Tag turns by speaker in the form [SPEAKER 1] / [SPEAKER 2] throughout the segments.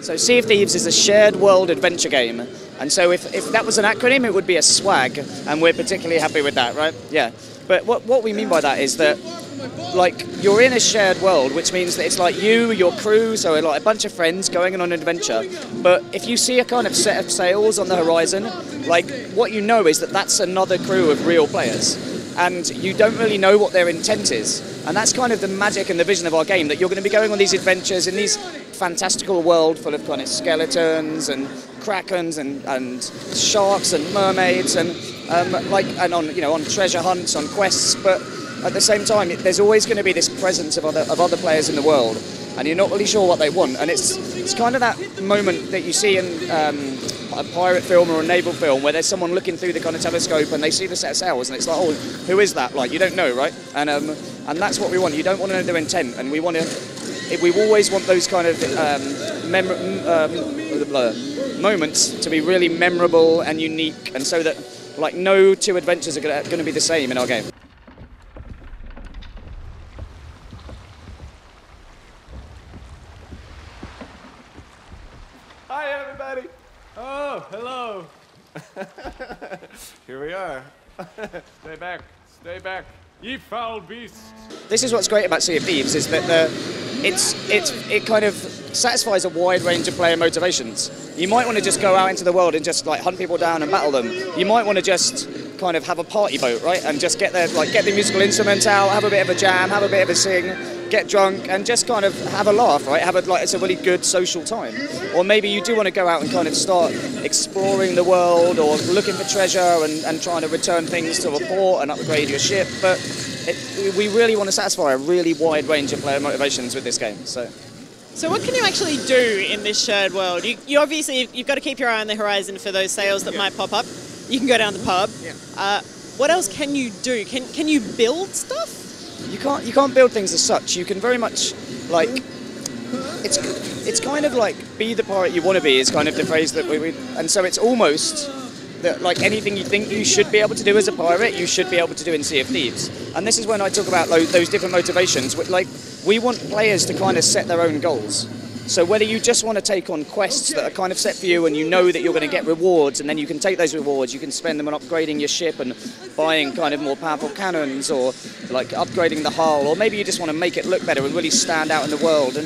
[SPEAKER 1] So Sea of Thieves is a shared world adventure game, and so if that was an acronym, it would be a swag, and we're particularly happy with that, right? Yeah. But what we mean by that is that, like, you're in a shared world, which means that it's like you, your crew, so like a bunch of friends going on an adventure. But if you see a kind of set of sails on the horizon, like, what you know is that that's another crew of real players. And you don't really know what their intent is. And that's kind of the magic and the vision of our game, that you're going to be going on these adventures in these fantastical world full of kind of skeletons and krakens and sharks and mermaids and on treasure hunts, on quests. But at the same time, there's always going to be this presence of other players in the world, and you're not really sure what they want. And it's kind of that moment that you see in a pirate film or a naval film where there's someone looking through the kind of telescope and they see the set of sails and it's like, oh, who is that? Like, you don't know, right? And that's what we want. You don't want to know their intent, and we always want those kind of moments to be really memorable and unique, and so that, like, no two adventures are going to be the same in our game.
[SPEAKER 2] Hi, everybody. Oh, hello. Here we are. Stay back, ye foul beasts.
[SPEAKER 1] This is what's great about Sea of Thieves, is that it kind of satisfies a wide range of player motivations. You might want to just go out into the world and just like hunt people down and battle them. You might want to just kind of have a party boat, right, and just get the musical instruments out, have a bit of a jam, have a bit of a sing, get drunk, and just kind of have a laugh, right? It's a really good social time. Or maybe you do want to go out and kind of start exploring the world, or looking for treasure and trying to return things to a port and upgrade your ship. But we really want to satisfy a really wide range of player motivations with this game.
[SPEAKER 3] So what can you actually do in this shared world? You obviously, you've got to keep your eye on the horizon for those sails that might pop up. You can go down the pub. Yeah. What else can you do? Can you build stuff?
[SPEAKER 1] You can't build things as such. You can very much, like, it's kind of like be the pirate you want to be is kind of the phrase that and so it's almost that, like, anything you think you should be able to do as a pirate, you should be able to do in Sea of Thieves. And this is when I talk about those different motivations. Like, we want players to kind of set their own goals. So whether you just want to take on quests that are kind of set for you and you know that you're going to get rewards, and then you can take those rewards, you can spend them on upgrading your ship and buying kind of more powerful cannons, or like upgrading the hull, or maybe you just want to make it look better and really stand out in the world.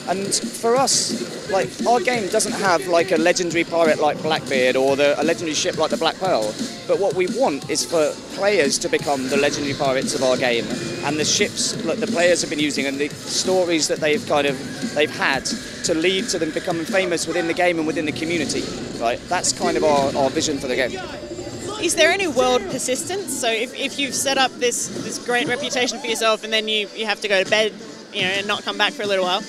[SPEAKER 1] And for us, like, our game doesn't have like a legendary pirate like Blackbeard or a legendary ship like the Black Pearl. But what we want is for players to become the legendary pirates of our game, and the ships that the players have been using and the stories that they've had to lead to them becoming famous within the game and within the community. Right? That's kind of our vision for the game.
[SPEAKER 3] Is there any world persistence? So if you've set up this great reputation for yourself and then you have to go to bed, and not come back for a little while,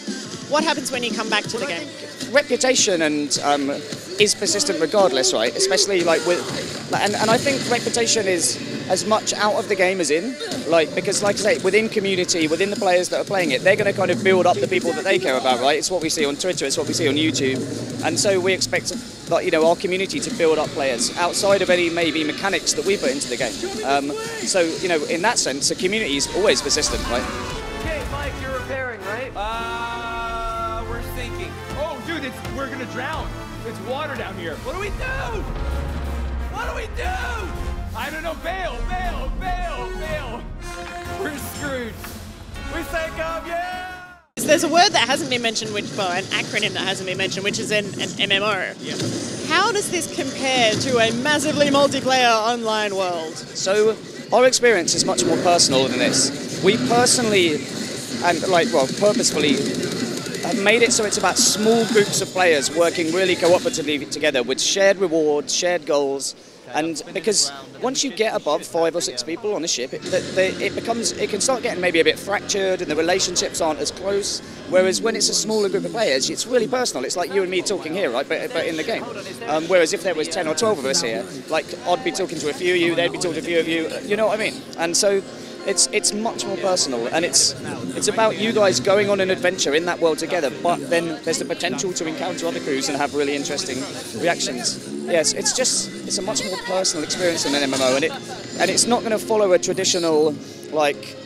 [SPEAKER 3] what happens when you come back to the game?
[SPEAKER 1] Reputation is persistent regardless, right? Especially like and I think reputation is as much out of the game as in, because like I say, within community, within the players that are playing it, they're going to kind of build up the people that they care about, right? It's what we see on Twitter, it's what we see on YouTube, and so we expect, our community to build up players outside of any maybe mechanics that we put into the game. So in that sense, the community is always persistent, right?
[SPEAKER 4] Okay, Mike, you're repairing, right?
[SPEAKER 2] We're sinking. Oh, dude, we're gonna drown. It's water down here. What do we do? What do we do? I don't know. Bail. We're screwed. We sank up, yeah!
[SPEAKER 3] There's a word that hasn't been mentioned, an acronym that hasn't been mentioned, which is an MMO. Yeah. How does this compare to a massively multiplayer online world?
[SPEAKER 1] So our experience is much more personal than this. We personally, purposefully, have made it so it's about small groups of players working really cooperatively together with shared rewards, shared goals. And because once you get above 5 or 6 people on a ship, it can start getting maybe a bit fractured, and the relationships aren't as close. Whereas when it's a smaller group of players, it's really personal. It's like you and me talking here, right? But in the game. Whereas if there was 10 or 12 of us here, like, I'd be talking to a few of you, they'd be talking to a few of you. You know what I mean? And so it's much more personal, and it's about you guys going on an adventure in that world together. But then there's the potential to encounter other crews and have really interesting reactions. Yes, it's a much more personal experience than an MMO, and it's not going to follow a traditional, like,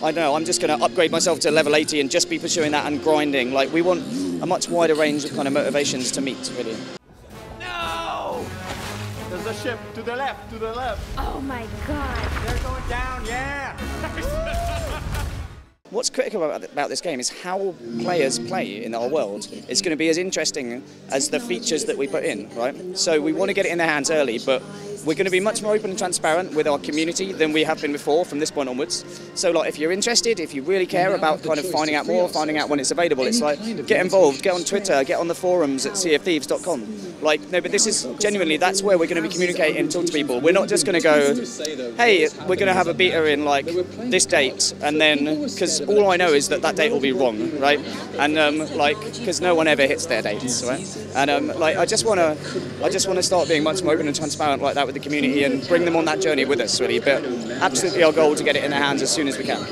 [SPEAKER 1] I don't know, I'm just going to upgrade myself to level 80 and just be pursuing that and grinding. Like, we want a much wider range of kind of motivations to meet, really.
[SPEAKER 2] No! There's a ship to the left, to the left.
[SPEAKER 5] Oh my god.
[SPEAKER 2] They're going down, yeah!
[SPEAKER 1] What's critical about this game is how players play in our world. It's going to be as interesting as the features that we put in, right? So we want to get it in their hands early, but we're going to be much more open and transparent with our community than we have been before from this point onwards. So like, if you're interested, if you really care about kind of finding out more, finding out when it's available, it's like, get involved, get on Twitter, get on the forums at seaofthieves.com. Like, no, but this is genuinely, that's where we're going to be communicating and talk to people. We're not just going to go, hey, we're going to have a beta in like this date, and then, because all I know is that date will be wrong, right? And like, because no one ever hits their dates, right? And like, I just want to start being much more open and transparent like that with the community and bring them on that journey with us, really. But absolutely our goal to get it in their hands as soon as we can.